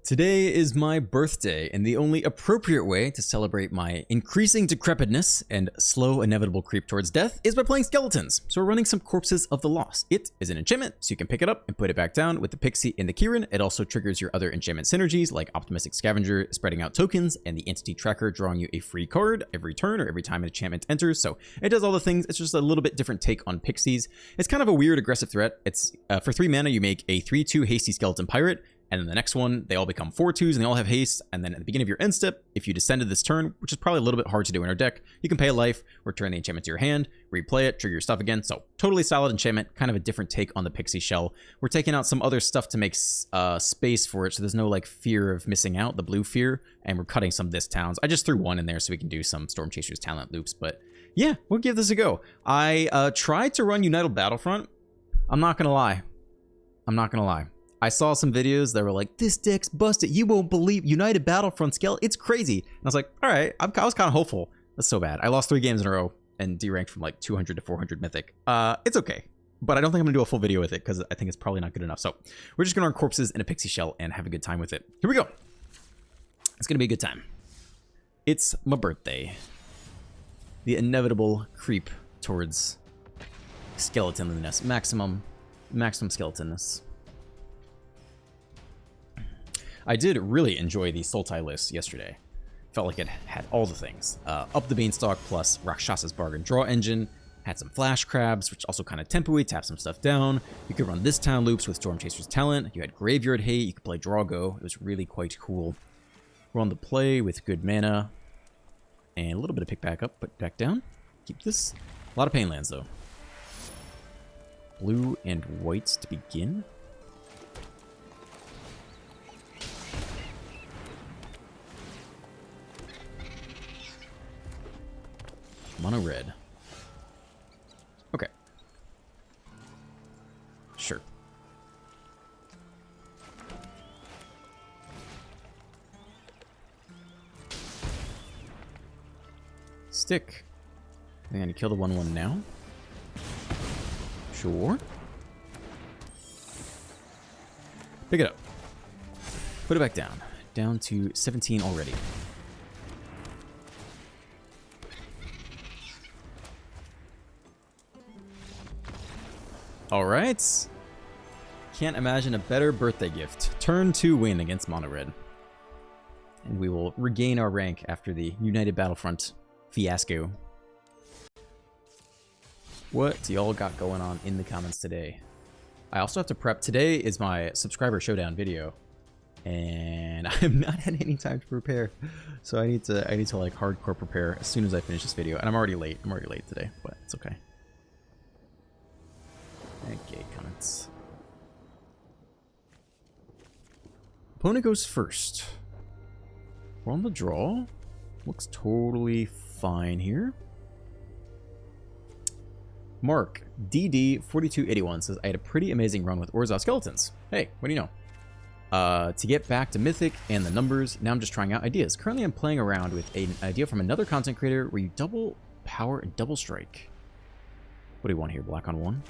Today is my birthday, and the only appropriate way to celebrate my increasing decrepitness and slow inevitable creep towards death is by playing skeletons. So we're running some Corpses of the Lost. It is an enchantment, so you can pick it up and put it back down with the Pixie and the Kieran. It also triggers your other enchantment synergies like Optimistic Scavenger, spreading out tokens, and the Entity Tracker drawing you a free card every turn or every time an enchantment enters. So it does all the things. It's just a little bit different take on Pixies. It's kind of a weird aggressive threat. It's for 3 mana, you make a 3/2 hasty skeleton pirate. And then the next one, they all become 4/2s and they all have haste. And then at the beginning of your end step, if you descended this turn, which is probably a little bit hard to do in our deck, you can pay a life, return the enchantment to your hand, replay it, trigger your stuff again. So totally solid enchantment, kind of a different take on the Pixie shell. We're taking out some other stuff to make space for it, so there's no like fear of missing out, the blue fear. And we're cutting some of this towns. I just threw one in there so we can do some Storm Chasers talent loops. But yeah, we'll give this a go. I tried to run United Battlefront. I'm not gonna lie. I saw some videos that were like, this deck's busted. You won't believe United Battlefront scale. It's crazy. And I was like, all right, I was kind of hopeful. That's so bad. I lost 3 games in a row and deranked from like 200 to 400 Mythic. It's okay. But I don't think I'm going to do a full video with it because I think it's probably not good enough. So we're just going to run Corpses in a Pixie shell and have a good time with it. Here we go. It's going to be a good time. It's my birthday. The inevitable creep towards skeletonness. Maximum skeletonness. I did really enjoy the Sultai list yesterday. Felt like it had all the things. Up the Beanstalk plus Rakshasa's Bargain Draw Engine. Had some Flash Crabs, which also kind of tempo-y, tap some stuff down. You could run this town loops with Storm Chaser's Talent. You had Graveyard Hate, you could play Draw Go. It was really quite cool. We're on the play with good mana. And a little bit of pick back up, put back down. Keep this. A lot of pain lands, though. Blue and whites to begin. Mono red. Okay. Sure. Stick. I'm gonna kill the 1/1 now. Sure. Pick it up. Put it back down. Down to 17 already. Alright. Can't imagine a better birthday gift. Turn 2 win against Mono Red. And we will regain our rank after the United Battlefront fiasco. What do y'all got going on in the comments today? I also have to prep. Today is my subscriber showdown video. And I've not had any time to prepare. So I need to like hardcore prepare as soon as I finish this video. And I'm already late. I'm already late today, but it's okay. Okay, comments. Opponent goes first. We're on the draw. Looks totally fine here. Mark DD4281 says, I had a pretty amazing run with Orzhov Skeletons. Hey, what do you know? To get back to Mythic and the numbers, now I'm just trying out ideas. Currently I'm playing around with an idea from another content creator where you double power and double strike. What do you want here? Black on 1?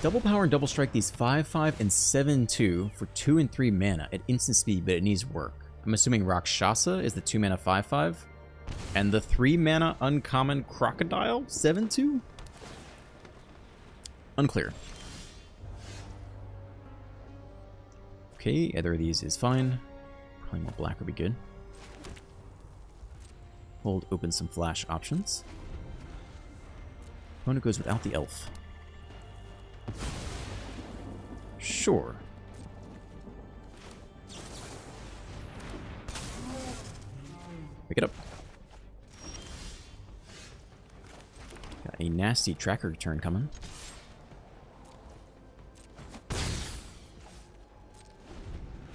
Double power and double strike these 5/5 and 7/2 for 2 and 3 mana at instant speed, but it needs work. I'm assuming Rakshasa is the 2 mana 5/5 and the 3 mana uncommon Crocodile 7/2? Unclear. Okay, either of these is fine. Probably more black would be good. Hold open some flash options. Opponent goes without the elf. Sure. Pick it up. Got a nasty tracker turn coming.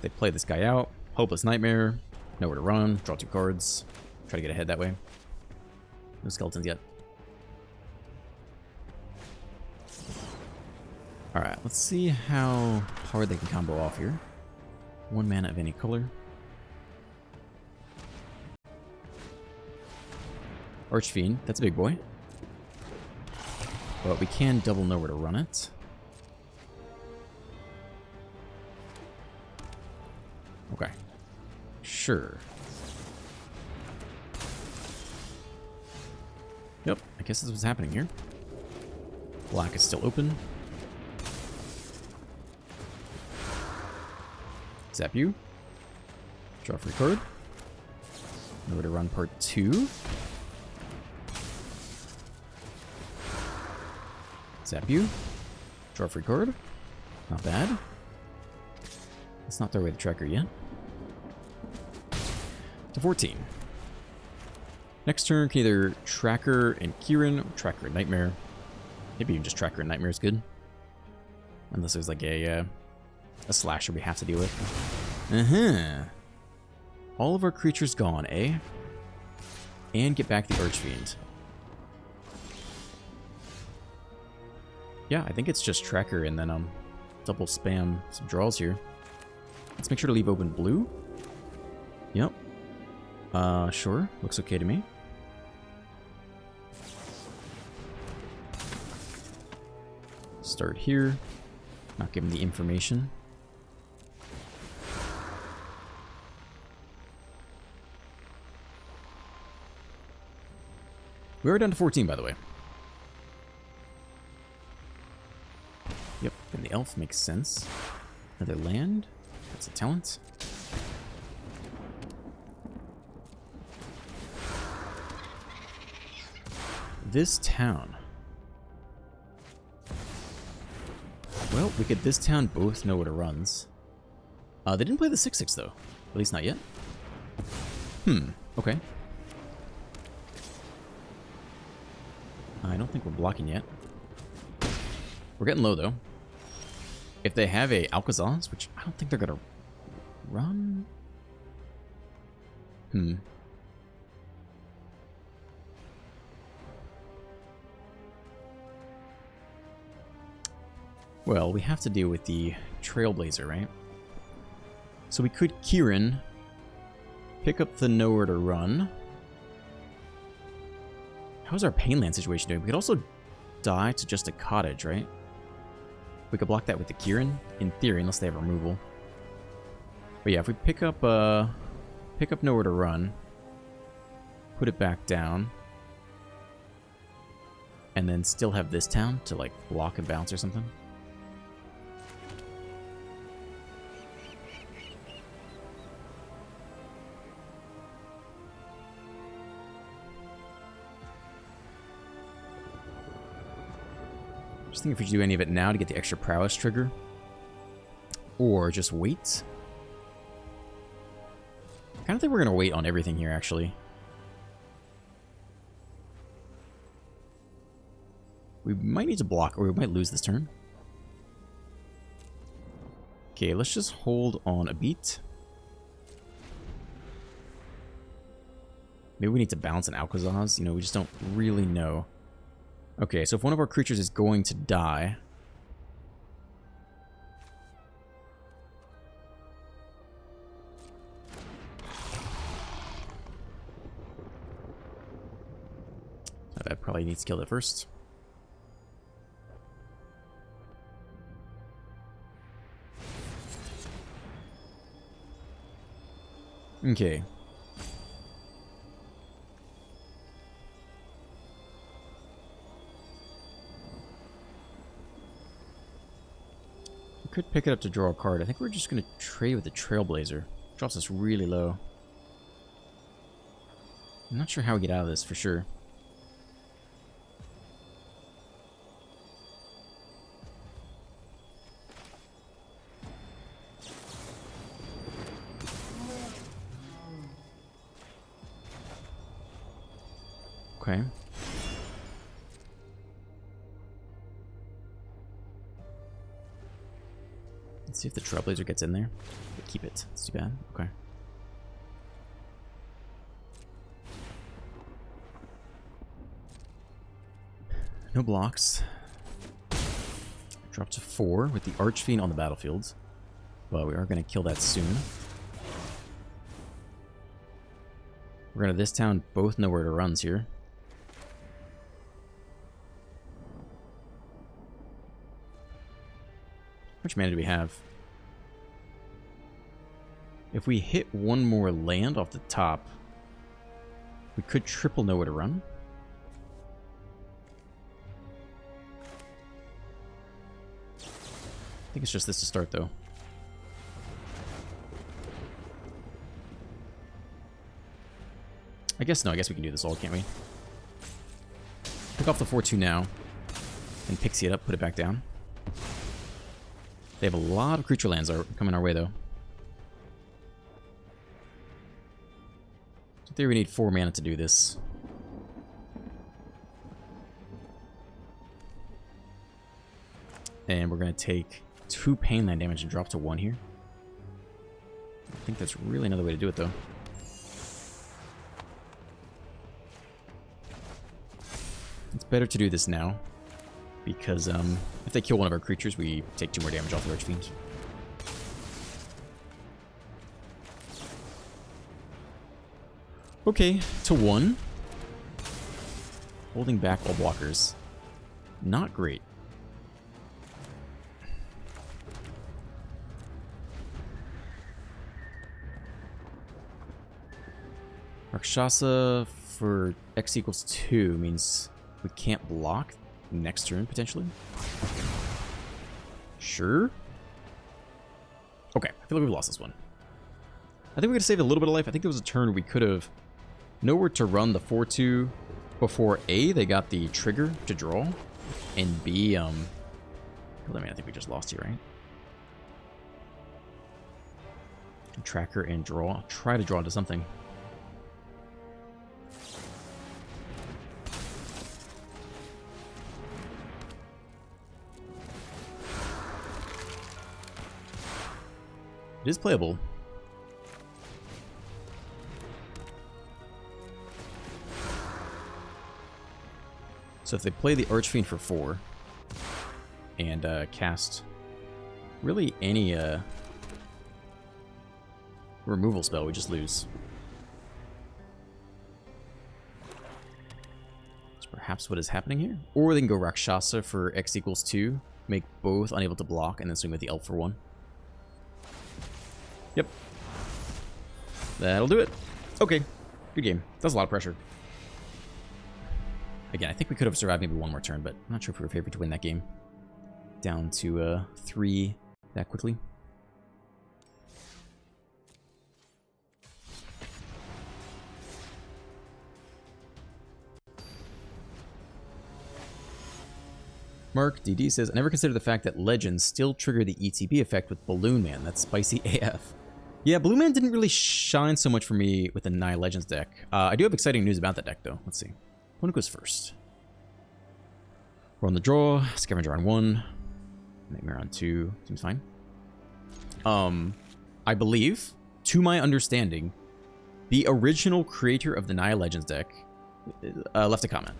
They play this guy out. Hopeless Nightmare. Nowhere to run. Draw 2 cards. Try to get ahead that way. No skeletons yet. Alright, let's see how hard they can combo off here. 1 mana of any color. Archfiend, that's a big boy. But we can double Nowhere to run it. Sure. Yep, I guess this was happening here. Black is still open. Zap you. Draw a free card. Nowhere to run part 2. Zap you. Draw a free card. Not bad. Let's not throw away the tracker yet. To 14. Next turn can either Tracker and Kieran, or Tracker and Nightmare. Maybe even just Tracker and Nightmare is good. Unless there's like a slasher we have to deal with. All of our creatures gone, eh? And get back the Archfiend. Yeah, I think it's just Tracker and then double spam some draws here. Let's make sure to leave open blue. Yep. Sure. Looks okay to me. Start here. Not give him the information. We are down to 14, by the way. Yep, and the elf makes sense. Another land. That's a talent. This town. Well, we could this town both know what it runs. They didn't play the 6/6 though. At least not yet. Okay. I don't think we're blocking yet. We're getting low though. If they have a Alcazaz, which I don't think they're gonna run. Well, we have to deal with the Trailblazer, right? So we could Kieran, pick up the Nowhere to Run. How's our Painland situation doing? We could also die to just a Cottage, right? We could block that with the Kieran, in theory, unless they have removal. But yeah, if we pick up Nowhere to Run, put it back down, and then still have this town to like block and bounce or something. Just think if we should do any of it now to get the extra prowess trigger. Or just wait. I kind of think we're going to wait on everything here, actually. We might need to block, or we might lose this turn. Okay, let's just hold on a beat. Maybe we need to bounce an Alcazaz. You know, we just don't really know. Okay, so if one of our creatures is going to die... I probably need to kill it first. Okay. We could pick it up to draw a card. I think we're just going to trade with the Trailblazer. Drops us really low. I'm not sure how we get out of this for sure. Okay. Let's see if the Trailblazer gets in there. But keep it. It's too bad. Okay. No blocks. Drop to 4 with the Archfiend on the battlefield. But we are going to kill that soon. We're going to this town both know where to runs here. How much mana do we have? We If we hit one more land off the top, we could triple know where to run. I think it's just this to start, though. I guess no, I guess we can do this all, can't we? Pick off the 4-2 now. And pixie it up, put it back down. They have a lot of creature lands coming our way, though. In theory, we need 4 mana to do this. And we're going to take 2 pain land damage and drop to 1 here. I think that's really another way to do it, though. It's better to do this now, because if they kill one of our creatures, we take 2 more damage off the Archfiend. Okay, to 1. Holding back all blockers. Not great. Rakshasa for X equals 2 means we can't block next turn, potentially. Sure. Okay, I feel like we've lost this one. I think we could have saved a little bit of life. I think there was a turn we could have nowhere to run the 4-2 before A, they got the trigger to draw, and B, I think we just lost here, right? Tracker and draw. Try to draw into something. It is playable. So if they play the Archfiend for 4 and cast really any removal spell, we just lose. That's perhaps what is happening here. Or they can go Rakshasa for X equals 2, make both unable to block, and then swing with the Elf for 1. Yep. That'll do it. Okay. Good game. That's a lot of pressure. Again, I think we could have survived maybe one more turn, but I'm not sure if we were favored to win that game. Down to 3 that quickly. Mark DD says, I never considered the fact that Legends still trigger the ETB effect with Balloon Man. That's spicy AF. Yeah, Balloon Man didn't really shine so much for me with the Nine Legends deck. I do have exciting news about that deck, though. Let's see. Opponent goes first. We're on the draw. Scavenger on 1. Nightmare on 2. Seems fine. I believe, to my understanding, the original creator of the Nine Legends deck left a comment.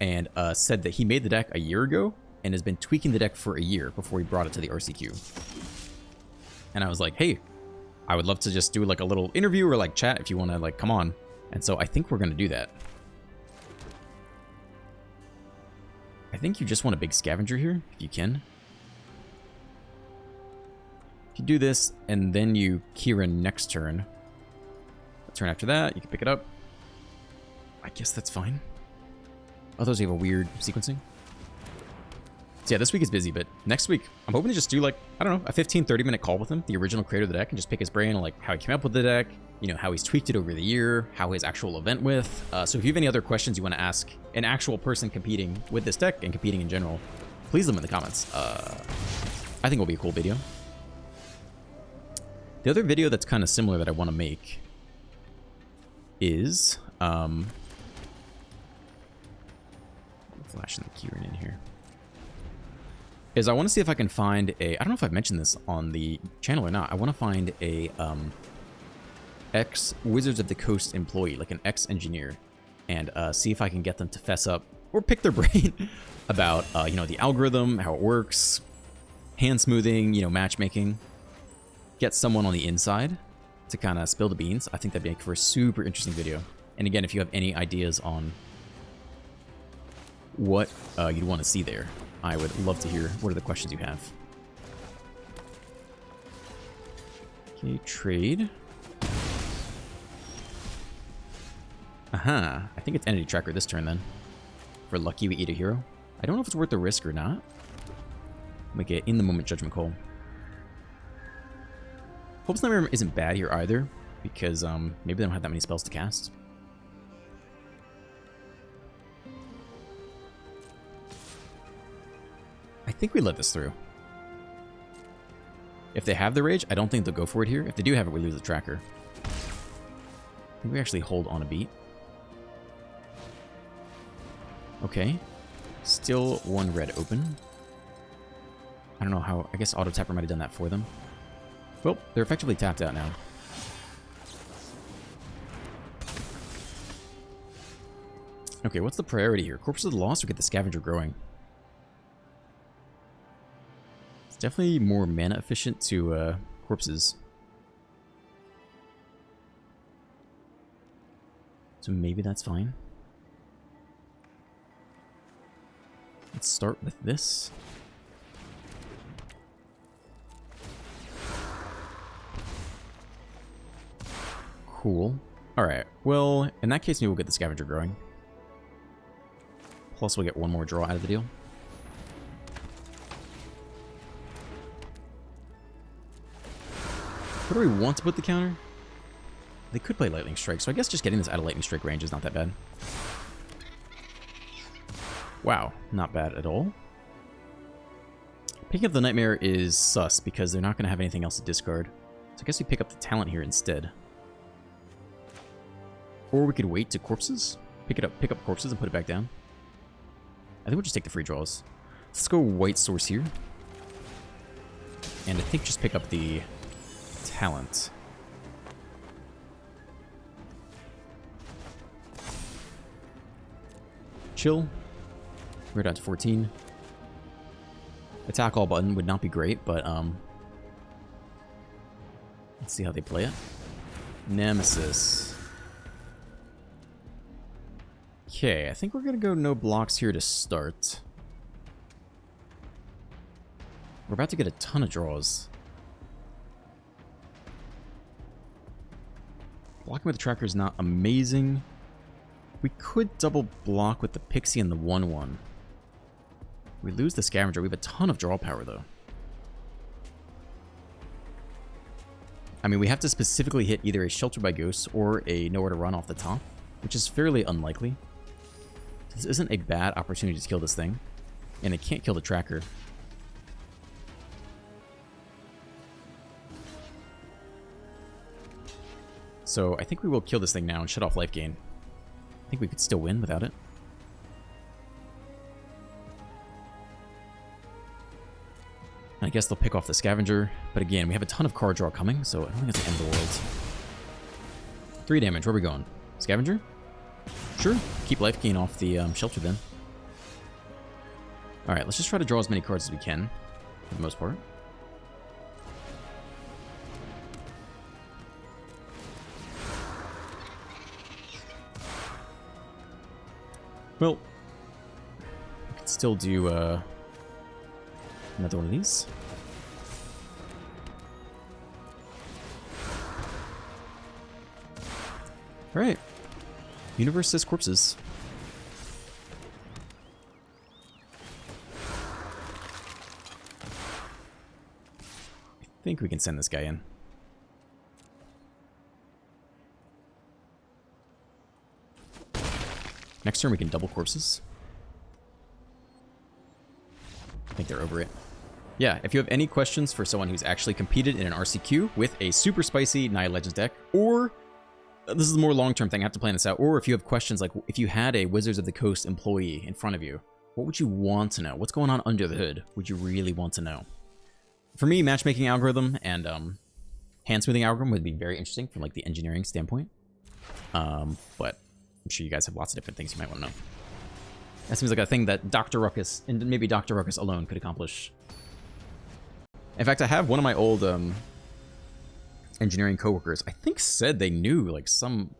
And said that he made the deck a year ago and has been tweaking the deck for a year before he brought it to the RCQ. And I was like, hey, I would love to just do like a little interview or like chat if you want to like come on. And so I think we're going to do that. I think you just want a big scavenger here, if you can. If you do this and then you Kira next turn, the turn after that, you can pick it up. I guess that's fine. Otherwise, you have a weird sequencing. So yeah, this week is busy, but next week, I'm hoping to just do like, I don't know, a 15-30 minute call with him, the original creator of the deck, and just pick his brain on like how he came up with the deck, you know, how he's tweaked it over the year, how his actual event with. So if you have any other questions you want to ask an actual person competing with this deck and competing in general, please leave them in the comments. I think it'll be a cool video. The other video that's kind of similar that I want to make is, flashing the keyring in here, is I want to see if I can find a, I don't know if I've mentioned this on the channel or not, I want to find a ex-Wizards of the Coast employee, like an ex-engineer, and see if I can get them to fess up or pick their brain about, you know, the algorithm, how it works, hand smoothing, you know, matchmaking. Get someone on the inside to kind of spill the beans. I think that'd make for a super interesting video. And again, if you have any ideas on what you'd want to see there, I would love to hear what are the questions you have. Okay, trade. Aha, I think it's Entity Tracker this turn then. If we're lucky, we eat a hero. I don't know if it's worth the risk or not. Make it in the moment judgment call. Hope's Nightmare isn't bad here either, because maybe they don't have that many spells to cast. I think we let this through. If they have the Rage, I don't think they'll go for it here. If they do have it, we lose the tracker. I think we actually hold on a beat. Okay. Still one red open. I don't know how... I guess Auto Tapper might have done that for them. Well, they're effectively tapped out now. Okay, what's the priority here? Corpses of the Lost or get the Scavenger growing? It's definitely more mana efficient to corpses. So maybe that's fine. Let's start with this. Cool. Alright, well, in that case, maybe we'll get the Scavenger growing. Plus, we'll get one more draw out of the deal. Where do we want to put the counter? They could play Lightning Strike, so I guess just getting this out of Lightning Strike range is not that bad. Wow, not bad at all. Picking up the Nightmare is sus, because they're not going to have anything else to discard. So I guess we pick up the Talent here instead. Or we could wait to Corpses. Pick up Corpses and put it back down. I think we'll just take the free draws. Let's go White Source here. And I think just pick up the Talent. Chill. We're down to 14. Attack all button would not be great, but let's see how they play it. Nemesis. Okay, I think we're gonna go no blocks here to start. We're about to get a ton of draws. Blocking with the tracker is not amazing. We could double block with the Pixie and the 1/1. We lose the Scavenger. We have a ton of draw power, though. I mean, we have to specifically hit either a Shelter by Ghosts or a Nowhere to Run off the top, which is fairly unlikely. This isn't a bad opportunity to kill this thing, and it can't kill the tracker. So I think we will kill this thing now and shut off life gain. I think we could still win without it. I guess they'll pick off the Scavenger, but again, we have a ton of card draw coming, so I don't think it's the end of the world. 3 damage, where are we going? Scavenger? Sure, keep life gain off the Shelter then. Alright, let's just try to draw as many cards as we can, for the most part. Well, we could still do another one of these. Alright. Universe says Corpses. I think we can send this guy in. Next turn we can double Corpses. I think they're over it. Yeah, if you have any questions for someone who's actually competed in an RCQ with a super spicy Naya Legends deck, or this is a more long-term thing, I have to plan this out, or if you have questions like if you had a Wizards of the Coast employee in front of you, what would you want to know? What's going on under the hood? Would you really want to know? For me, matchmaking algorithm and hand smoothing algorithm would be very interesting from like the engineering standpoint. But I'm sure you guys have lots of different things you might want to know. That seems like a thing that Dr. Ruckus, and maybe Dr. Ruckus alone, could accomplish. In fact, I have one of my old engineering coworkers, I think said they knew like some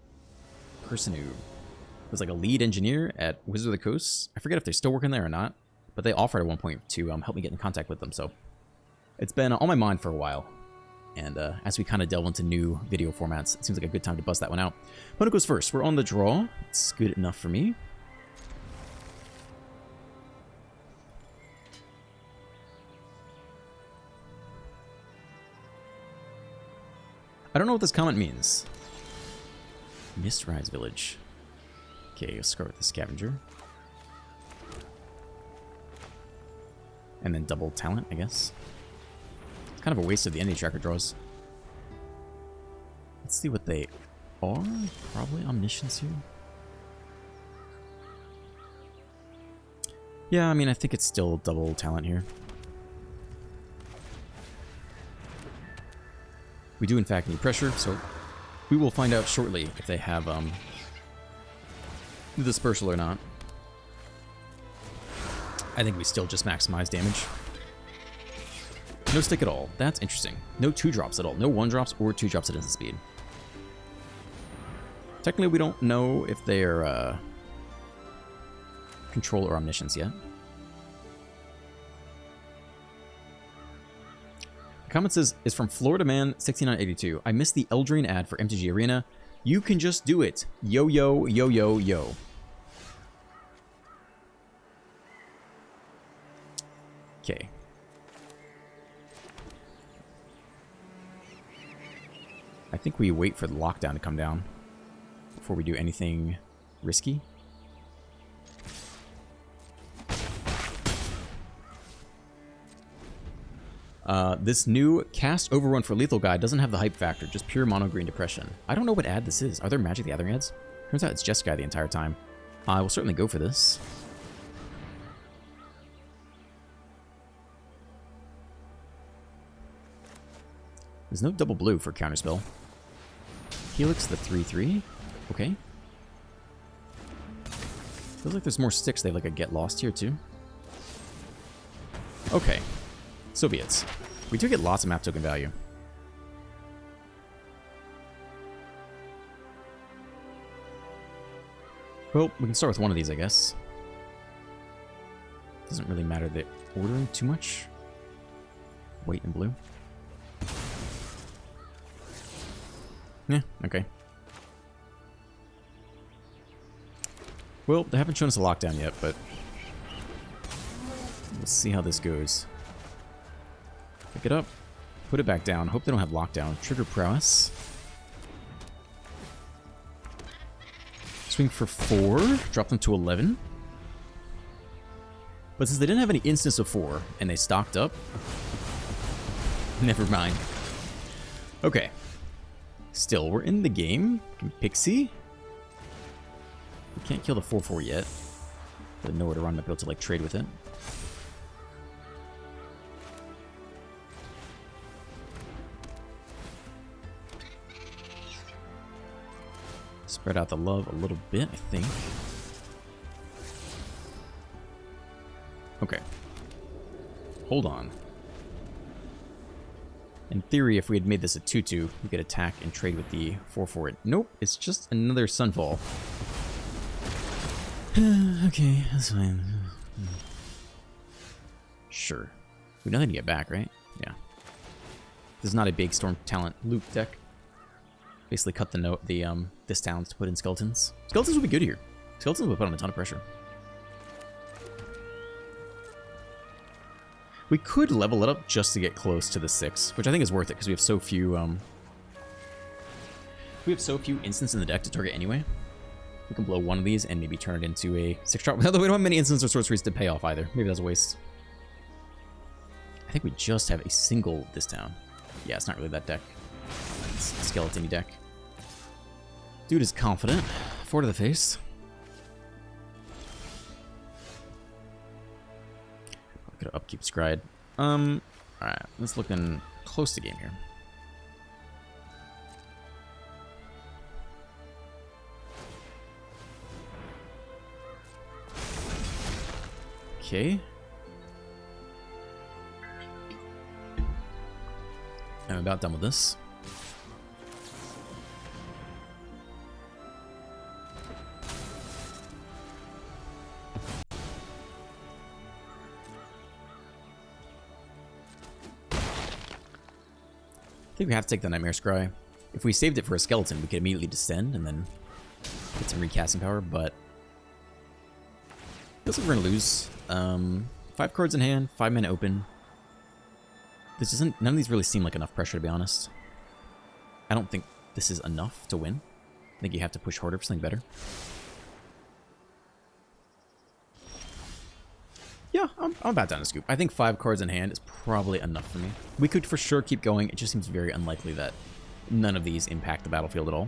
person who was like a lead engineer at Wizards of the Coast. I forget if they're still working there or not, but they offered at one point to help me get in contact with them. So it's been on my mind for a while. And as we kind of delve into new video formats, it seems like a good time to bust that one out. Opponent goes first. We're on the draw. It's good enough for me. I don't know what this comment means. Mistrise Village. Okay, let's start with the Scavenger. And then double talent, I guess. It's kind of a waste of the energy tracker draws. Let's see what they are. Probably Omniscience here. Yeah, I mean, I think it's still double talent here. We do, in fact, need pressure, so we will find out shortly if they have the Dispersal or not. I think we still just maximize damage. No stick at all. That's interesting. No 2-drops at all. No 1-drops or 2-drops at instant speed. Technically, we don't know if they're Control or Omniscience yet. The comment says, is from Florida Man 6982. I missed the Eldraine ad for MTG Arena. You can just do it. Yo, yo, yo, yo, yo. Okay. I think we wait for the lockdown to come down before we do anything risky. This new cast overrun for lethal guide doesn't have the hype factor, just pure mono green depression. I don't know what ad this is. Are there Magic the Gathering ads? Turns out it's Jeskai the entire time. I will certainly go for this. There's no double blue for counterspell. Helix the 3/3. Okay. Feels like there's more sticks. They have like a get lost here too. Okay. So be it. We do get lots of map token value. Well, we can start with one of these, I guess. Doesn't really matter the ordering too much. White and blue. Yeah, okay. Well, they haven't shown us a lockdown yet, but we'll see how this goes. Pick it up, put it back down. Hope they don't have lockdown. Trigger prowess. Swing for 4, drop them to 11. But since they didn't have any instance of 4 and they stocked up, never mind. Okay. Still, we're in the game. Pixie. We can't kill the 4/4 yet. But nowhere to run to be able to like trade with it. Spread out the love a little bit, I think. Okay. Hold on. In theory, if we had made this a 2/2, we could attack and trade with the 4/4. Nope, it's just another Sunfall. Okay, that's fine. Sure. We know they need to get back, right? Yeah. This is not a big Storm Talent loop deck. Basically cut this down to put in Skeletons. Skeletons will be good here. Skeletons will put on a ton of pressure. We could level it up just to get close to the 6, which I think is worth it because we have so few instants in the deck to target anyway. We can blow one of these and maybe turn it into a 6-drop. Although we don't have many instants or sorceries to pay off either. Maybe that's a waste. I think we just have a single this town. Yeah, it's not really that deck. It's a skeleton-y deck. Dude is confident. 4 to the face. Gonna upkeep Scryed. Alright, let's look in close to game here. Okay. I'm about done with this. think we have to take the Nightmare Scry. If we saved it for a skeleton, we could immediately descend and then get some recasting power, but feels like we're gonna lose. 5 cards in hand, 5 men open. This doesn't. None of these really seem like enough pressure, to be honest. I don't think this is enough to win. I think you have to push harder for something better. Yeah, I'm about down to scoop. I think 5 cards in hand is probably enough for me. We could for sure keep going. It just seems very unlikely that none of these impact the battlefield at all.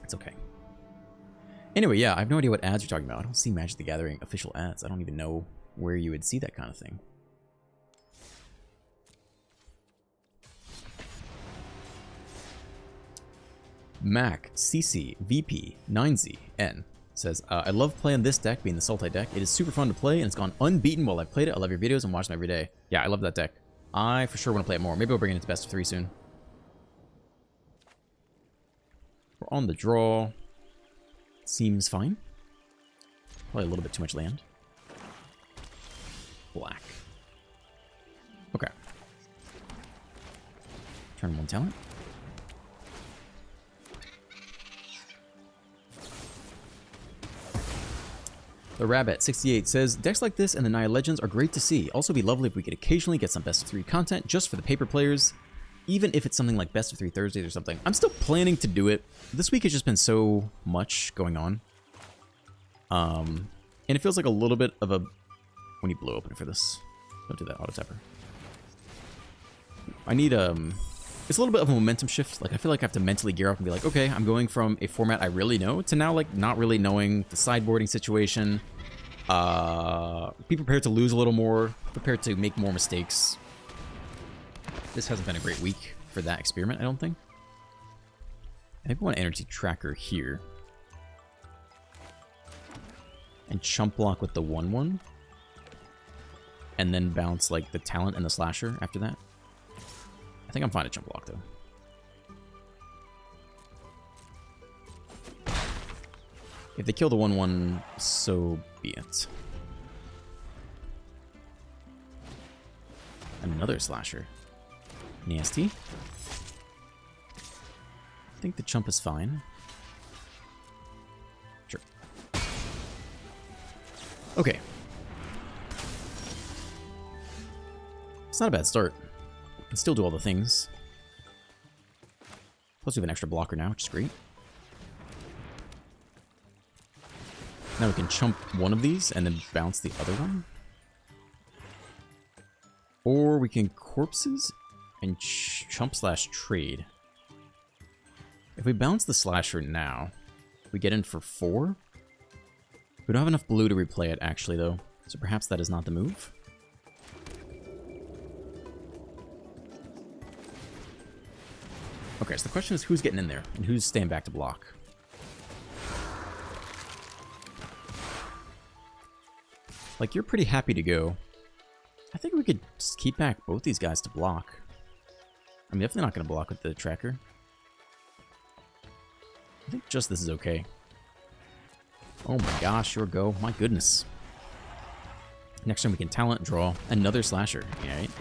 It's okay. Anyway, yeah, I have no idea what ads you're talking about. I don't see Magic the Gathering official ads. I don't even know where you would see that kind of thing. Mac, CC, VP, 9Z, N says, I love playing this deck, being the Sultai deck. It is super fun to play, and it's gone unbeaten while I've played it. I love your videos and watch them every day. Yeah, I love that deck. I for sure want to play it more. Maybe we'll bring it into best of 3 soon. We're on the draw. Seems fine. Probably a little bit too much land. Black. Okay. Turn 1 talent. The Rabbit 68 says, decks like this and the Naya Legends are great to see. Also be lovely if we could occasionally get some best of 3 content just for the paper players, even if it's something like best of 3 Thursdays or something. I'm still planning to do it. This week has just been so much going on. And it feels like a little bit of a... We need blue open for this. Don't do that, auto tapper. I need it's a little bit of a momentum shift. Like, I feel like I have to mentally gear up and be like, okay, I'm going from a format I really know to now, like, not really knowing the sideboarding situation. Be prepared to lose a little more. Prepared to make more mistakes. This hasn't been a great week for that experiment, I don't think. I think we want Energy Tracker here. And chump block with the 1/1. And then bounce, like, the talent and the slasher after that. I think I'm fine to chump block, though. If they kill the 1/1, so be it. Another slasher. Nasty. I think the chump is fine. Sure. Okay. It's not a bad start. We can still do all the things. Plus we have an extra blocker now, which is great. Now we can chump one of these and then bounce the other one. Or we can corpses and chump slash trade. If we bounce the slasher now, we get in for 4. We don't have enough blue to replay it, actually, though. So perhaps that is not the move. Okay, so the question is who's getting in there and who's staying back to block. Like, you're pretty happy to go. I think we could just keep back both these guys to block. I'm definitely not going to block with the tracker. I think just this is okay. Oh my gosh, your go. My goodness. Next time we can talent draw another slasher. Yeah, right?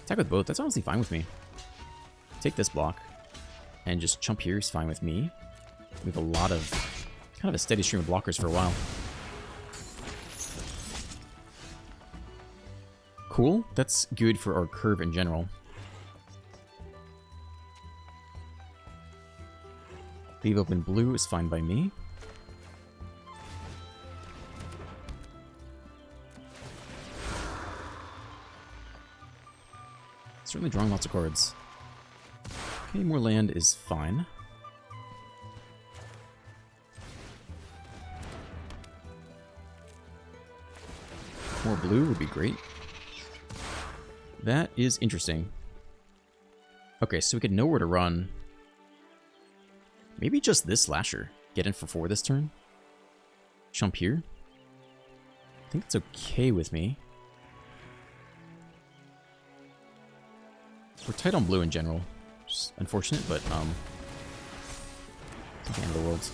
Attack with both. That's honestly fine with me. Take this block. And just chump here is fine with me. We have a lot of... kind of a steady stream of blockers for a while. Cool. That's good for our curve in general. Leave open blue is fine by me. Certainly drawing lots of cards. Okay, more land is fine. More blue would be great. That is interesting. Okay, so we could know where to run. Maybe just this slasher. Get in for 4 this turn. Jump here. I think it's okay with me. We're tight on blue in general. Just unfortunate, but it's not the end of the world.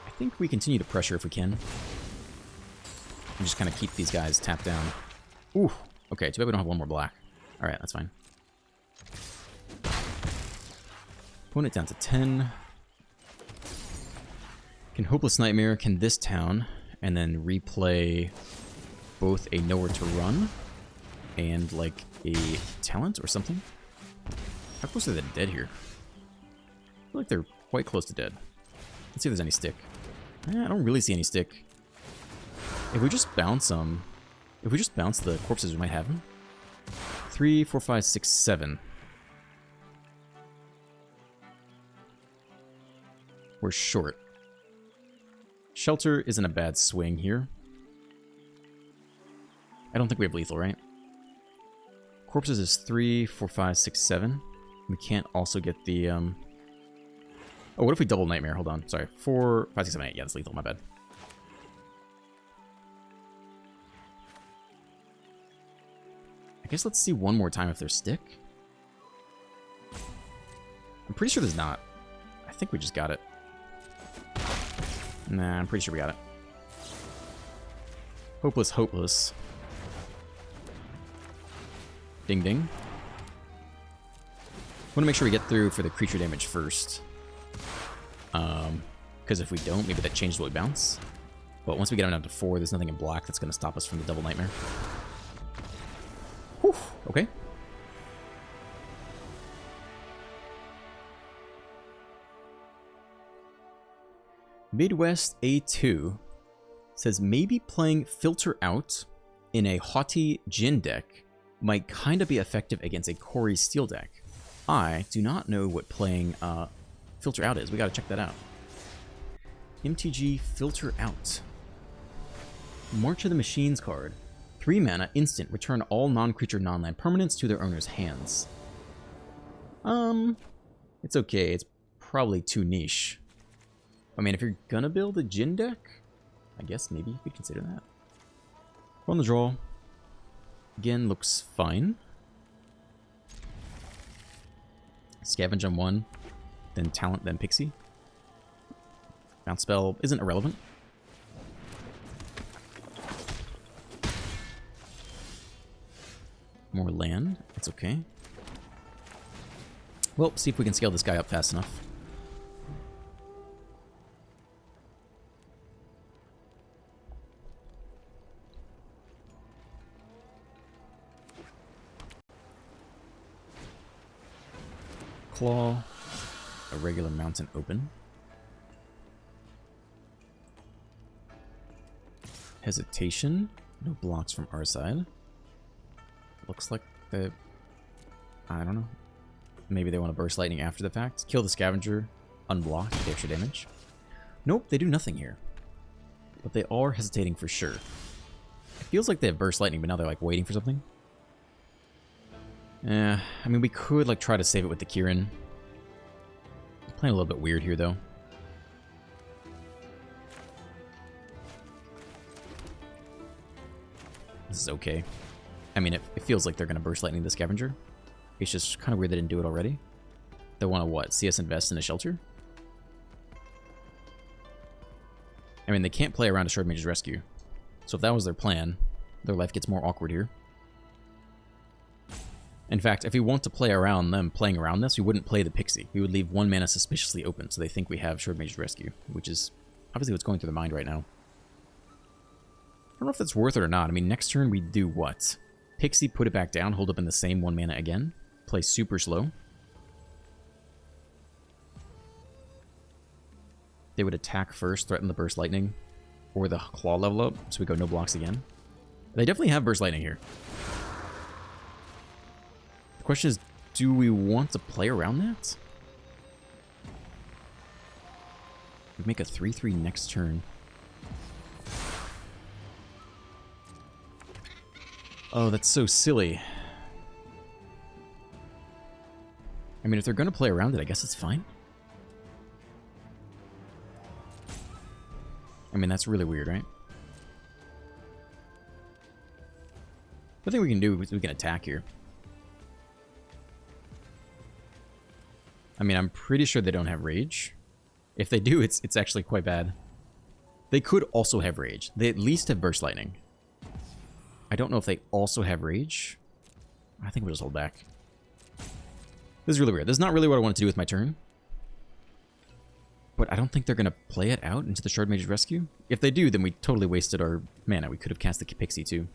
I think we continue to pressure if we can. And just kind of keep these guys tapped down. Ooh, okay, too bad we don't have one more black. Alright, that's fine. Opponent down to 10. Can Hopeless Nightmare, can this town, and then replay both a Nowhere to Run and like a talent or something. How close are they dead here? I feel like they're quite close to dead. Let's see if there's any stick. I don't really see any stick. If we just bounce if we just bounce the corpses, we might have them. 3, 4, 5, 6, 7. We're short. Shelter isn't a bad swing here. I don't think we have lethal, right? Corpses is 3, 4, 5, 6, 7. We can't also get the... Oh, what if we double Nightmare? Hold on. Sorry. 4, 5, 6, 7, 8. Yeah, that's lethal. My bad. I guess let's see one more time if there's stick. I'm pretty sure there's not. I think we just got it. Nah, I'm pretty sure we got it. Hopeless, hopeless. Ding ding. Want to make sure we get through for the creature damage first. Because if we don't, maybe that changes what we bounce. But once we get down to 4, there's nothing in black that's going to stop us from the double Nightmare. Whew, okay. Midwest A2 says maybe playing Filter Out in a Haughty Djinn deck might kind of be effective against a Kori Steel deck. I do not know what playing Filter Out is. We gotta check that out. MTG Filter Out. March of the Machines card. 3 mana, instant. Return all non-creature, non-land permanents to their owner's hands. It's okay. It's probably too niche. I mean, if you're gonna build a Djinn deck, I guess maybe you could consider that. On the draw. Again, looks fine. Scavenge on 1, then Talent, then Pixie. Bounce spell isn't irrelevant. More land. It's okay. Well, see if we can scale this guy up fast enough. Claw. A regular mountain open. Hesitation. No blocks from our side. Looks like the... I don't know. Maybe they want to burst lightning after the fact. Kill the scavenger. Unblock. Get extra damage. Nope, they do nothing here. But they are hesitating for sure. It feels like they have burst lightning, but now they're like waiting for something. I mean, we could like try to save it with the Kieran. Playing a little bit weird here, though. This is okay. I mean, it feels like they're going to burst lightning the scavenger. It's just kind of weird they didn't do it already. They want to, what, see us invest in a shelter? I mean, they can't play around a Shard Mage's Rescue. So if that was their plan, their life gets more awkward here. In fact, if we want to play around them playing around this, we wouldn't play the Pixie. We would leave 1 mana suspiciously open, so they think we have Shard Mage's Rescue, which is obviously what's going through their mind right now. I don't know if that's worth it or not. I mean, next turn we do what? Pixie, put it back down, hold up in the same 1 mana again. Play super slow. They would attack first, threaten the Burst Lightning, or the Claw level up, so we go no blocks again. They definitely have Burst Lightning here. The question is, do we want to play around that? We make a 3/3 next turn. Oh, that's so silly. I mean, if they're going to play around it, I guess it's fine. I mean, that's really weird, right? The thing we can do is we can attack here. I mean, I'm pretty sure they don't have Rage. If they do, it's actually quite bad. They could also have Rage. They at least have Burst Lightning. I don't know if they also have Rage. I think we'll just hold back. This is really weird. This is not really what I wanted to do with my turn. But I don't think they're going to play it out into the Shard Mage's Rescue. If they do, then we totally wasted our mana. We could have cast the Pixie too.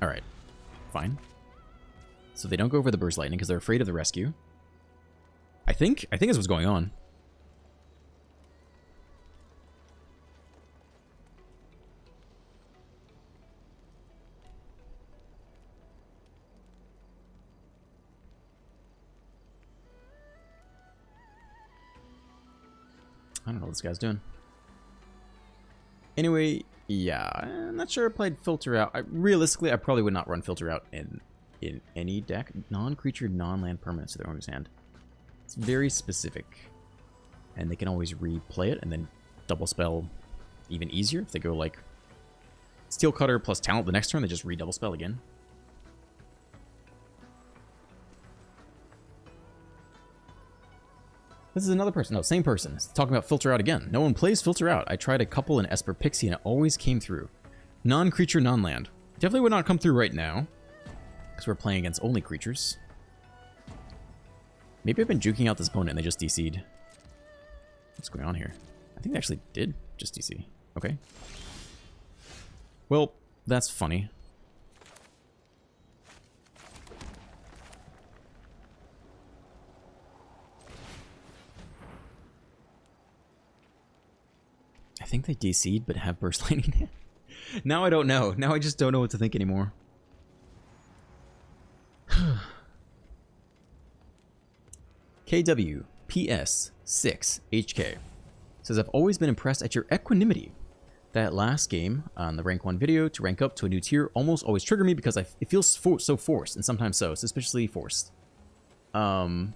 Alright. Fine. So they don't go over the Burst Lightning because they're afraid of the rescue. I think that's what's going on. I don't know what this guy's doing. Anyway, yeah, I'm not sure I played Filter Out. Realistically, I probably would not run Filter Out in any deck. Non-creature, non-land permanents to their owner's hand. It's very specific. And they can always replay it and then double spell even easier. If they go like Steel Cutter plus Talent the next turn, they just re-double spell again. This is another person. No, same person. It's talking about Filter Out again. No one plays Filter Out. I tried a couple in Esper Pixie and it always came through. Non-creature, non-land. Definitely would not come through right now. Because we're playing against only creatures. Maybe I've been juking out this opponent and they just DC'd. What's going on here? I think they actually did just DC. Okay. Well, that's funny. I think they DC'd but have Burst Lightning. Now I don't know. Now I just don't know what to think anymore. KWPS6HK says, I've always been impressed at your equanimity. That last game on the rank 1 video to rank up to a new tier almost always trigger me because it feels so forced, and sometimes so, suspiciously forced. I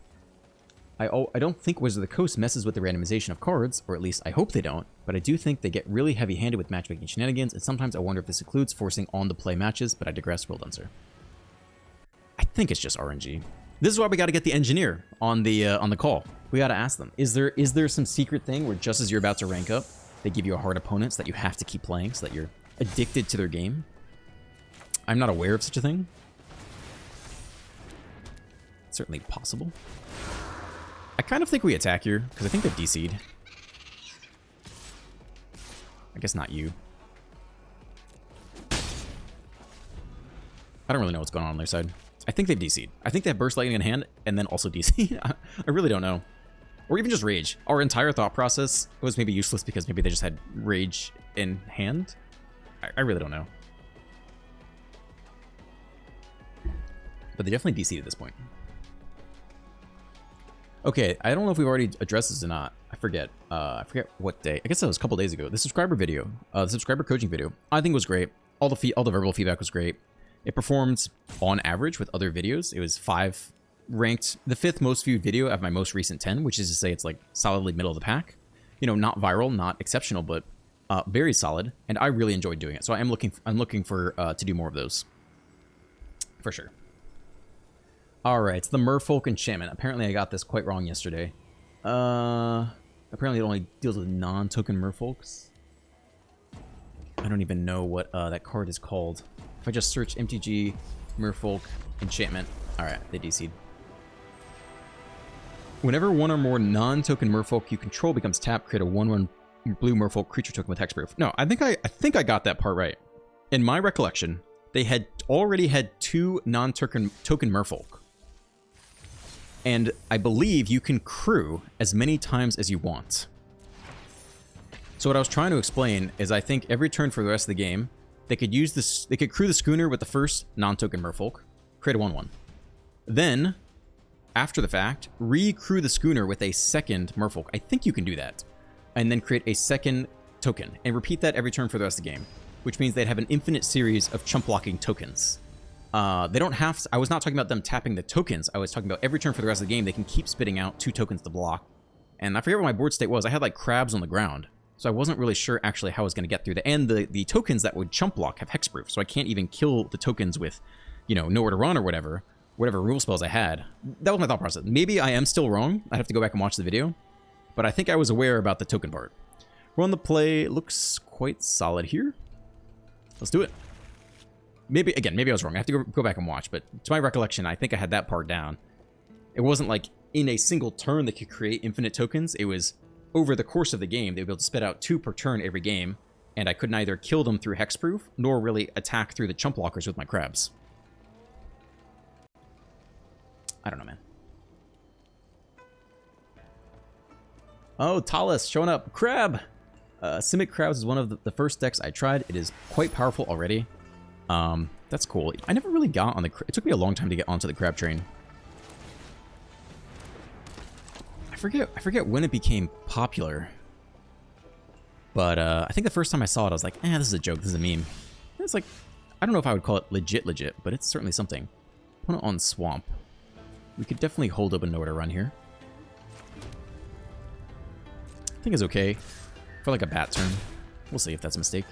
don't think Wizard of the Coast messes with the randomization of cards, or at least I hope they don't, but I do think they get really heavy-handed with matchmaking shenanigans, and sometimes I wonder if this includes forcing on-the-play matches, but I digress. Well done, sir. I think it's just RNG. This is why we got to get the engineer on the call. We got to ask them, is there some secret thing where just as you're about to rank up, they give you a hard opponent so that you have to keep playing, so that you're addicted to their game? I'm not aware of such a thing. It's certainly possible. I kind of think we attack here, because I think they've DC'd. I guess not you. I don't really know what's going on their side. I think they've DC'd. I think they have Burst Lightning in hand, and then also DC'd. I really don't know. Or even just Rage. Our entire thought process was maybe useless because maybe they just had Rage in hand. I really don't know. But they definitely DC'd at this point. Okay, I don't know if we've already addressed this or not. I forget what day. I guess that was a couple days ago. The subscriber video, the subscriber coaching video, I think was great. All the verbal feedback was great. It performed on average with other videos. It was 5 ranked, the 5th most viewed video of my most recent 10, which is to say it's like solidly middle of the pack. You know, not viral, not exceptional, but very solid. And I really enjoyed doing it. So I'm looking for to do more of those, for sure. All right, it's the Merfolk Enchantment. Apparently, I got this quite wrong yesterday. Apparently, it only deals with non-token Merfolks. I don't even know what that card is called. If I just search MTG Merfolk Enchantment, all right, they DC'd. Whenever one or more non-token Merfolk you control becomes tapped, create a 1/1 blue Merfolk creature token with hexproof. No, I think I got that part right. In my recollection, they had already had 2 non-token Merfolk. And I believe you can crew as many times as you want. So what I was trying to explain is I think every turn for the rest of the game, they could use this. They could crew the schooner with the first non-token Merfolk, create a 1/1. Then, after the fact, re-crew the schooner with a second Merfolk. I think you can do that, and then create a second token and repeat that every turn for the rest of the game, which means they'd have an infinite series of chump blocking tokens. They don't have to, I was not talking about them tapping the tokens. I was talking about every turn for the rest of the game, they can keep spitting out 2 tokens to block. And I forget what my board state was. I had like crabs on the ground. So I wasn't really sure actually how I was going to get through and the tokens that would chump block have hexproof. So I can't even kill the tokens with, you know, nowhere to run or whatever rule spells I had. That was my thought process. Maybe I am still wrong. I'd have to go back and watch the video. but I think I was aware about the token part. Run the play looks quite solid here. Let's do it. Maybe, again, maybe I was wrong. I have to go back and watch, but to my recollection, I think I had that part down. It wasn't like in a single turn they could create infinite tokens. It was over the course of the game, they'd be able to spit out 2 per turn every game, and I could neither kill them through hexproof, nor really attack through the chump blockers with my crabs. I don't know, man. Oh, Talus showing up. Crab! Simic Crabs is one of the first decks I tried. It is quite powerful already. That's cool. I never really got on the... It took me a long time to get onto the crab train. I forget when it became popular. But I think the first time I saw it, I was like, this is a joke. This is a meme. It's like, I don't know if I would call it legit, but it's certainly something. Put it on Swamp. We could definitely hold up a nowhere to run here. I think it's okay for like a bat turn. We'll see if that's a mistake.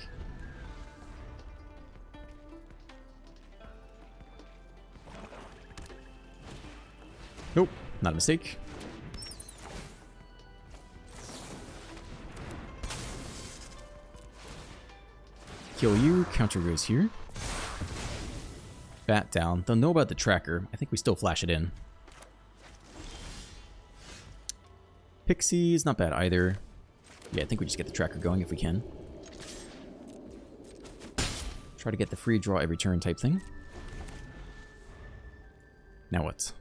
Nope, not a mistake. Kill you, counter goes here. Bat down. They'll know about the tracker. I think we still flash it in. Pixies, not bad either. Yeah, I think we just get the tracker going if we can. Try to get the free draw every turn type thing. Now what?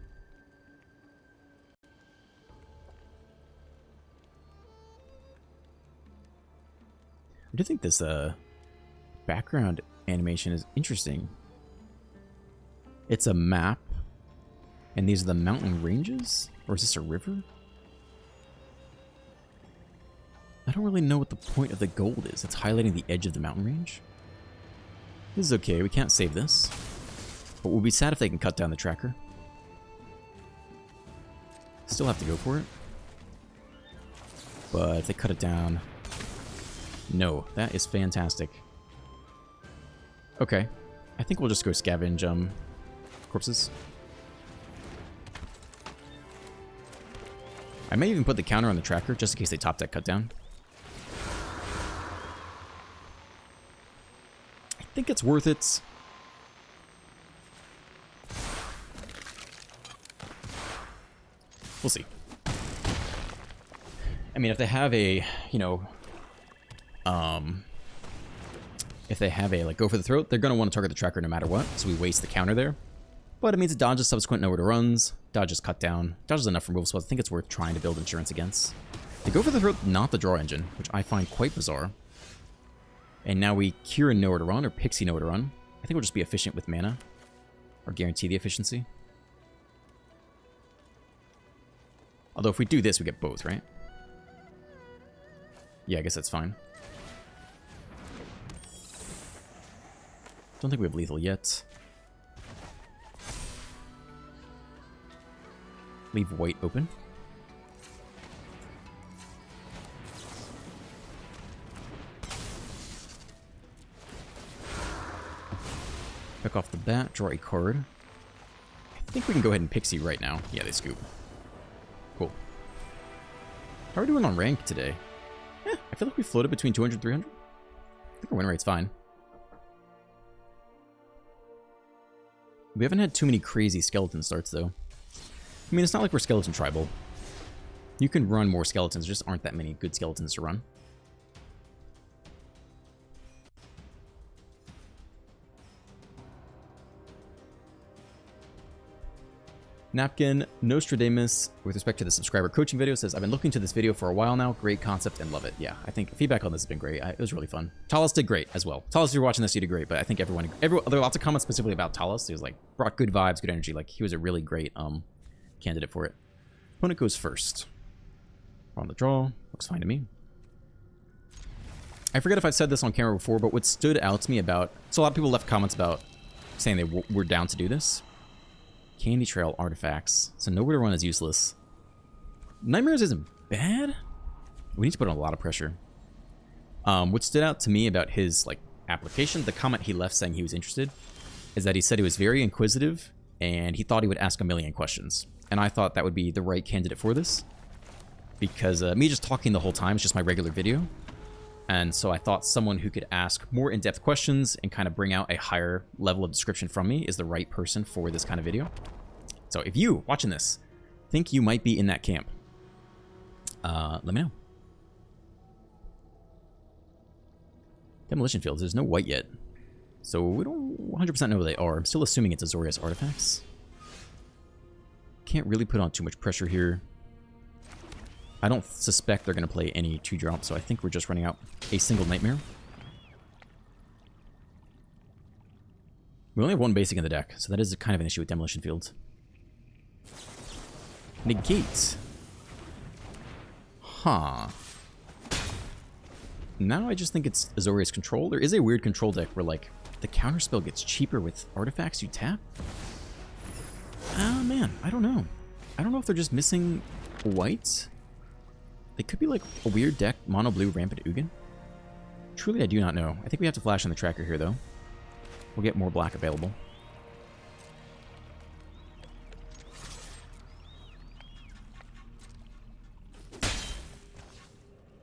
I do think this background animation is interesting. It's a map, and these are the mountain ranges? Or is this a river? I don't really know what the point of the gold is. It's highlighting the edge of the mountain range. This is okay, we can't save this. But we'll be sad if they can cut down the tracker. Still have to go for it. But if they cut it down... No, that is fantastic. Okay, I think we'll just go scavenge corpses. I may even put the counter on the tracker just in case they top deck cut down. I think it's worth it. We'll see. I mean, if they have a, you know, if they have a, like, go for the throat, they're going to want to target the tracker no matter what, so we waste the counter there. But it means it dodges subsequent nowhere to runs, dodges cut down, dodges enough removal spots. I think it's worth trying to build insurance against. They go for the throat, not the draw engine, which I find quite bizarre. And now we Kira nowhere to run, or Pixie nowhere to run. I think we'll just be efficient with mana, or guarantee the efficiency. Although if we do this, we get both, right? Yeah, I guess that's fine. Don't think we have lethal yet. Leave white open. Pick off the bat, draw a card. I think we can go ahead and Pixie right now. Yeah, they scoop. Cool. How are we doing on rank today? I feel like we floated between 200 and 300. I think our win rate's fine. We haven't had too many crazy skeleton starts, though. I mean, it's not like we're skeleton tribal. You can run more skeletons, there just aren't that many good skeletons to run. Napkin Nostradamus, with respect to the subscriber coaching video, says, I've been looking to this video for a while now. Great concept and love it. Yeah, I think feedback on this has been great. It was really fun. Talos did great as well. Talos, if you're watching this, you did great, but I think there are lots of comments specifically about Talos. He was like, brought good vibes, good energy. Like, he was a really great candidate for it. Opponent goes first. On the draw. Looks fine to me. I forget if I've said this on camera before, but what stood out to me about... So a lot of people left comments about saying they were down to do this. Candy Trail artifacts. So nowhere to run is useless. Nightmares isn't bad. We need to put on a lot of pressure. What stood out to me about his like application, the comment he left saying he was interested, is that he said he was very inquisitive and he thought he would ask a million questions. And I thought that would be the right candidate for this. because me just talking the whole time is just my regular video. And so I thought someone who could ask more in-depth questions and kind of bring out a higher level of description from me is the right person for this kind of video. So if you, watching this, think you might be in that camp, let me know. Demolition fields, there's no white yet. So we don't 100% know who they are. I'm still assuming it's Azorius artifacts. Can't really put on too much pressure here. I don't suspect they're going to play any 2-drop, so I think we're just running out a single Nightmare. We only have one basic in the deck, so that is kind of an issue with Demolition Fields. Negate. Huh. Now I just think it's Azorius control. There is a weird control deck where, like, the counterspell gets cheaper with artifacts you tap. Ah, man, I don't know. I don't know if they're just missing whites. It could be like a weird deck, mono blue Rampant Ugin. Truly, I do not know. I think we have to flash on the tracker here, though. We'll get more black available.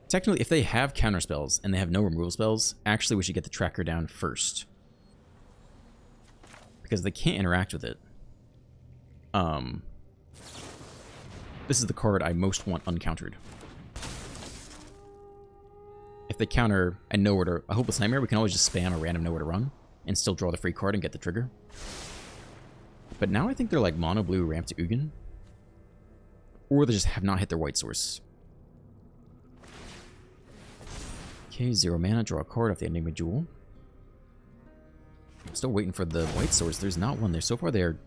Technically, if they have counter spells and they have no removal spells, actually we should get the tracker down first. Because they can't interact with it. This is the card I most want uncountered. If they counter a Nowhere to a Hopeless Nightmare, we can always just spam a random Nowhere to Run and still draw the free card and get the trigger. But now I think they're like mono blue ramp to Ugin. Or they just have not hit their white source. Okay, 0 mana, draw a card off the Enigma Jewel. I'm still waiting for the white source. There's not one there. So far they're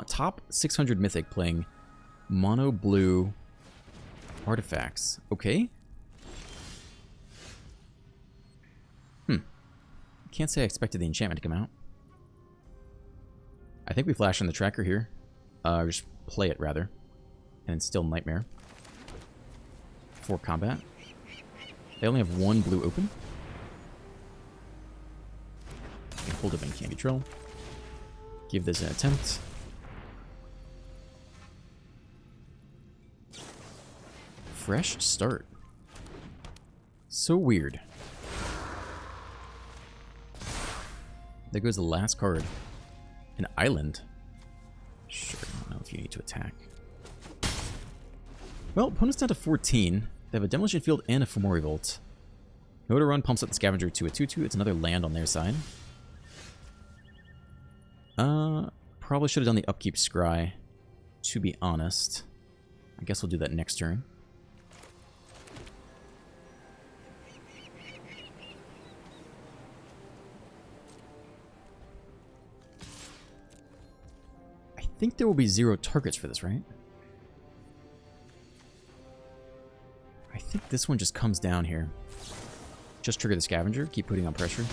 top 600 Mythic playing mono blue artifacts. Okay. Can't say I expected the enchantment to come out. I think we flash on the tracker here. Or just play it, rather. And still Nightmare. For combat. They only have one blue open. Can hold up in Candy Drill. Give this an attempt. Fresh start. So weird. There goes the last card. An island. Sure, I don't know if you need to attack. Well, opponent's down to 14. They have a Demolition Field and a Fomori Vault. Nowhere to Run pumps up the Scavenger to a 2/2. It's another land on their side. Probably should have done the Upkeep Scry, to be honest. I guess we'll do that next turn. I think there will be 0 targets for this, right? I think this one just comes down here. Just trigger the Scavenger, keep putting on pressure.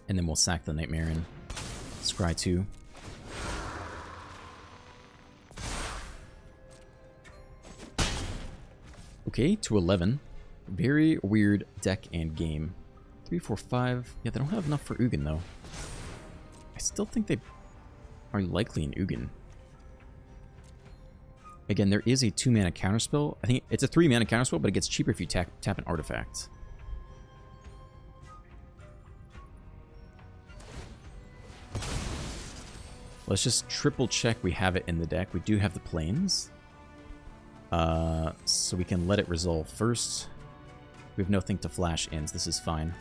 And then we'll sack the Nightmare and scry 2. Okay, to 11. Very weird deck and game. 3, 4, 5. Yeah, they don't have enough for Ugin, though. I still think they are likely in Ugin. Again, there is a 2-mana counterspell. I think it's a 3-mana counterspell, but it gets cheaper if you tap an artifact. Let's just triple check we have it in the deck. We do have the planes. So we can let it resolve first. We have nothing to flash in, so this is fine.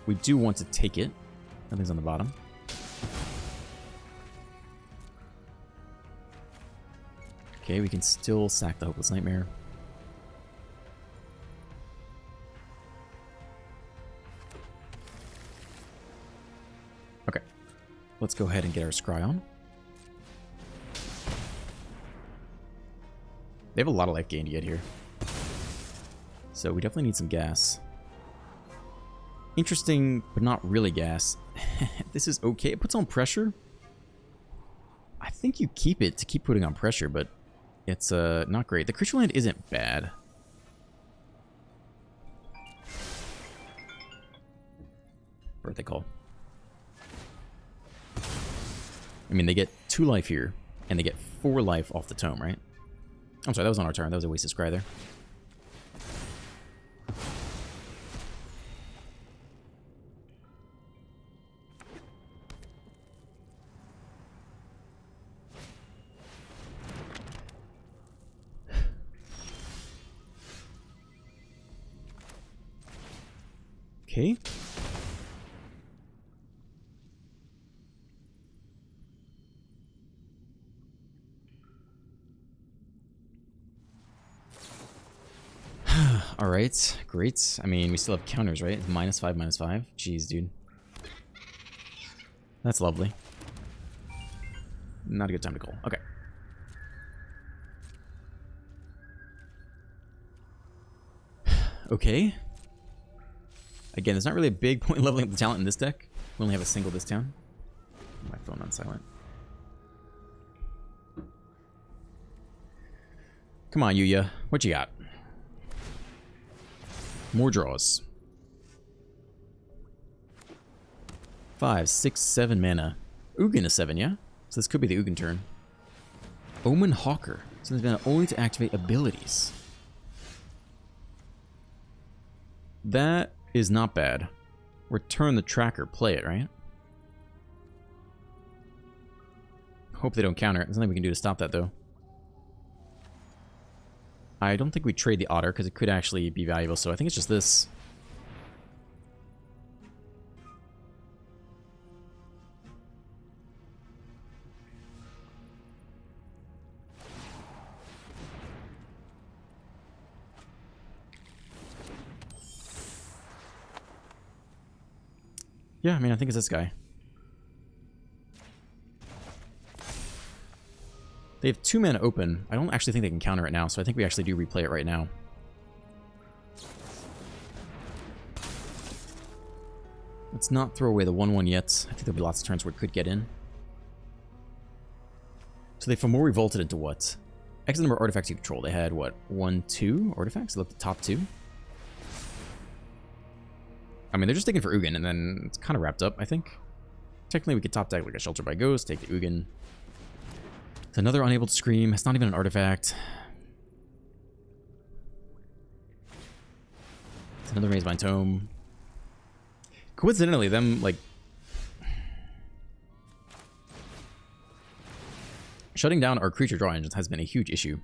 We do want to take it. Nothing's on the bottom. Okay, we can still sack the Hopeless Nightmare. Okay. Let's go ahead and get our scry on. They have a lot of life gain to get here. So we definitely need some gas. Interesting, but not really gas. This is okay. It puts on pressure. I think you keep it to keep putting on pressure, but it's not great. The creature land isn't bad. Birthday Call. I mean, they get 2 life here, and they get 4 life off the tome, right? I'm sorry, that was on our turn. That was a wasted scry there. Okay. All right, great. I mean, we still have counters, right? It's -5, -5. Jeez, dude. That's lovely. Not a good time to call. Okay. Okay. Again, there's not really a big point in leveling up the talent in this deck. We only have a single this town. My phone on silent. Come on, Yuya. What you got? More draws. 5, 6, 7 mana. Ugin is 7, yeah? So this could be the Ugin turn. Omen Hawker. So there's mana only to activate abilities. That is not bad. Return the tracker. Play it, right? Hope they don't counter it. There's nothing we can do to stop that, though. I don't think we trade the Otter, because it could actually be valuable, so I think it's just this. Yeah, I mean, I think it's this guy. They have 2 mana open. I don't actually think they can counter it now, so I think we actually do replay it right now. Let's not throw away the 1/1 yet. I think there'll be lots of turns where it could get in. So they more revolted into what? X number of artifacts you control. They had, what, 1, 2 artifacts? They looked at the top 2. I mean, they're just sticking for Ugin, and then it's kind of wrapped up, I think. Technically, we could top deck like a Shelter by Ghost, take the Ugin. It's another Unable to Scream. It's not even an artifact. It's another Mazemind Tome. Coincidentally, them, like... shutting down our creature draw engines has been a huge issue.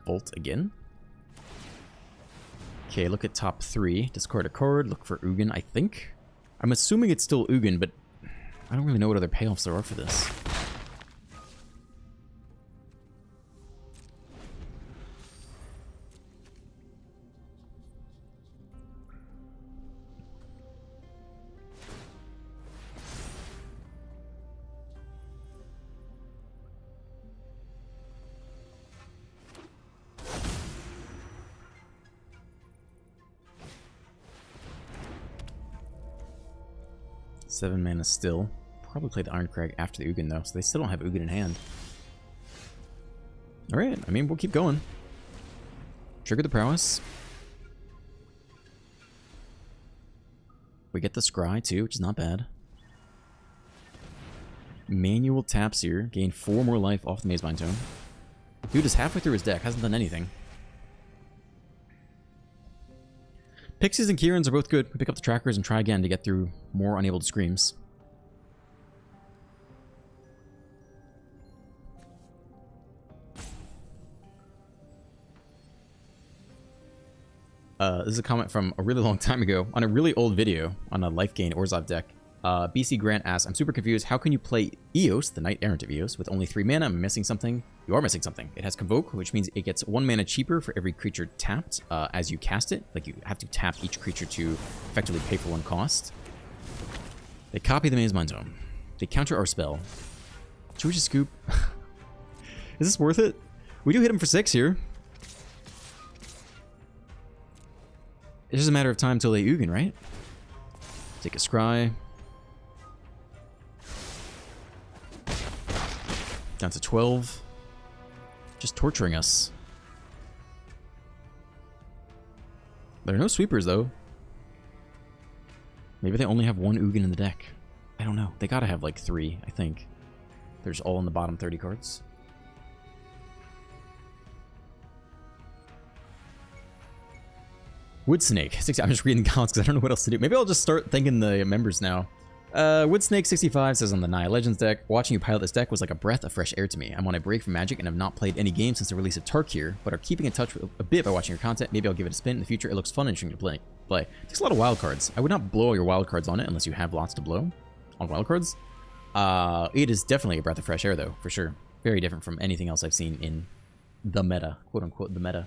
Bolt again. Okay, look at top 3. Discard a card, look for Ugin, I think. I'm assuming it's still Ugin, but I don't really know what other payoffs there are for this. Seven mana still. Probably play the Iron Crag after the Ugin, though, so they still don't have Ugin in hand. Alright, I mean, we'll keep going. Trigger the Prowess. We get the Scry, too, which is not bad. Manual taps here. Gain 4 more life off the Mazemind Tome. Dude is halfway through his deck, hasn't done anything. Pixies and Kierans are both good. We pick up the trackers and try again to get through more Unable to Screams. This is a comment from a really long time ago on a really old video on a Life Gain Orzhov deck. BC Grant asks, I'm super confused. How can you play Eos, the Knight Errant of Eos, with only 3 mana? I'm missing something. You are missing something. It has Convoke, which means it gets 1 mana cheaper for every creature tapped as you cast it. Like, you have to tap each creature to effectively pay for 1 cost. They copy the Mazemind Tome. They counter our spell. Should we just scoop? Is this worth it? We do hit him for 6 here. It's just a matter of time till they Ugin, right? Take a scry. Down to 12. Just torturing us. There are no sweepers, though. Maybe they only have one Ugin in the deck. I don't know. They gotta have like 3, I think. There's all in the bottom 30 cards. Wood Snake. I'm just reading the comments because I don't know what else to do. Maybe I'll just start thanking the members now. Wood Snake 65 says on the Naya Legends deck, watching you pilot this deck was like a breath of fresh air to me. I'm on a break from Magic and have not played any games since the release of Tarkir, but are keeping in touch a bit by watching your content. Maybe I'll give it a spin in the future. It looks fun and interesting to play. It takes a lot of wild cards. I would not blow your wild cards on it unless you have lots to blow on wild cards. It is definitely a breath of fresh air, though, for sure. Very different from anything else I've seen in the meta, quote unquote, the meta.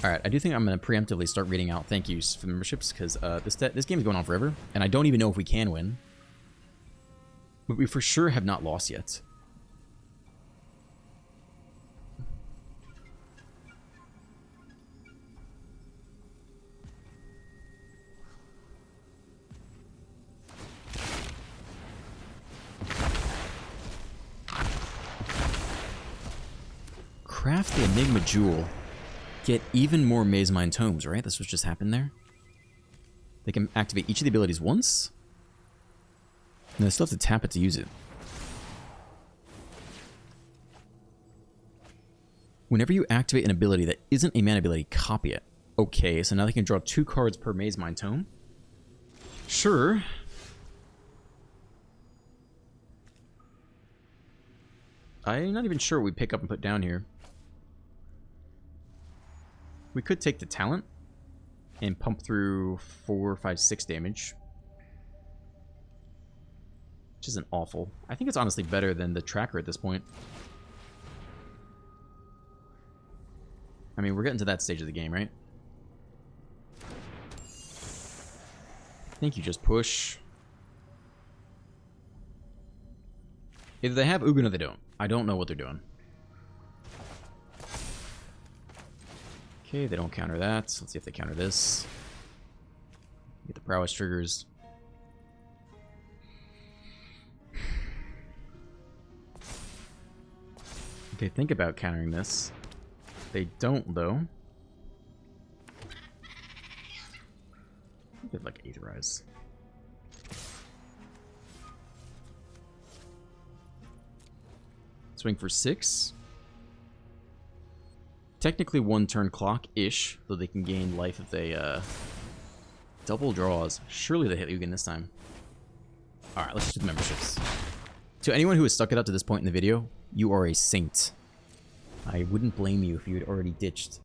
Alright, I do think I'm going to preemptively start reading out thank yous for memberships, because this game is going on forever, and I don't even know if we can win. But we for sure have not lost yet. Craft the Enigma Jewel. Get even more Maze Mind Tomes, right? That's what just happened there. They can activate each of the abilities once. And they still have to tap it to use it. Whenever you activate an ability that isn't a mana ability, copy it. Okay, so now they can draw 2 cards per Maze Mind Tome. Sure. I'm not even sure what we pick up and put down here. We could take the talent and pump through 4, 5, 6 damage. Which isn't awful. I think it's honestly better than the tracker at this point. I mean, we're getting to that stage of the game, right? I think you just push. Either they have Ugin or they don't. I don't know what they're doing. Okay, they don't counter that. Let's see if they counter this. Get the prowess triggers. Okay, think about countering this. They don't, though. They'd like Aetherize. Swing for 6. Technically 1 turn clock-ish, though they can gain life if they double draws. Surely they hit Ugin this time. Alright, let's just do the memberships. To anyone who has stuck it up to this point in the video, you are a saint. I wouldn't blame you if you had already ditched.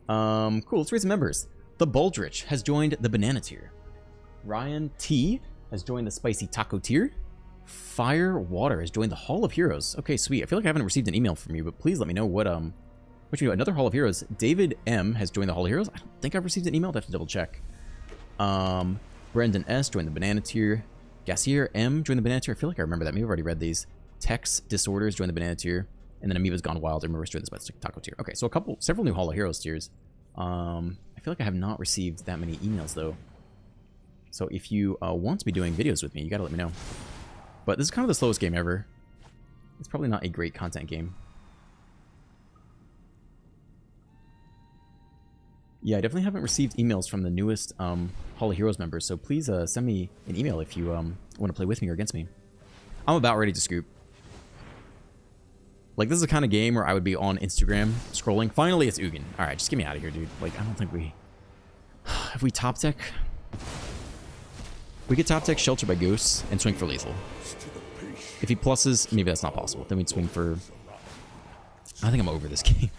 Cool, let's read some members. The Baldrich has joined the Banana tier. Ryan T has joined the Spicy Taco tier. Fire Water has joined the Hall of Heroes. Okay, sweet. I feel like I haven't received an email from you, but please let me know what you know. Another Hall of Heroes. David M has joined the Hall of Heroes. I don't think I've received an email. I have to double check. Brendan S joined the Banana tier. Gassier M joined the Banana tier. I feel like I remember that. Maybe I've already read these. Tex Disorders joined the Banana tier. And then Amoeba's Gone Wild. I remember joined the Spicy Taco tier. Okay, so several new Hall of Heroes tiers. I feel like I have not received that many emails though. So if you want to be doing videos with me, you gotta let me know. But this is kind of the slowest game ever. It's probably not a great content game. Yeah, I definitely haven't received emails from the newest Hall of Heroes members, so please send me an email if you want to play with me or against me. I'm about ready to scoop. Like, this is the kind of game where I would be on Instagram scrolling. Finally, it's Ugin. Alright, just get me out of here, dude. Like, I don't think we... If we top deck... We could top deck Shelter by Ghosts and swing for lethal. If he pluses, maybe that's not possible. Then we'd swing for... I think I'm over this game.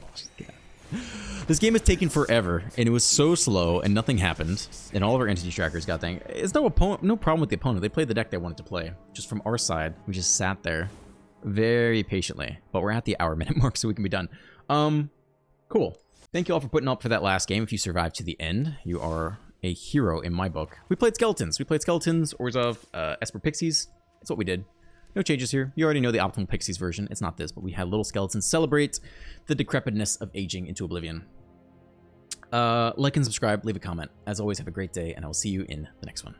This game has taken forever, and it was so slow, and nothing happened, and all of our entity trackers got thing. It's no problem with the opponent. They played the deck they wanted to play. Just from our side, we just sat there very patiently. But we're at the hour-minute mark, so we can be done. Cool. Thank you all for putting up for that last game. If you survived to the end, you are a hero in my book. We played Skeletons. Orzhov, Esper Pixies. That's what we did. No changes here. You already know the optimal Pixies version. It's not this, but we had little skeletons celebrate the decrepitness of aging into oblivion. like and subscribe, leave a comment. As always, have a great day, and I will see you in the next one.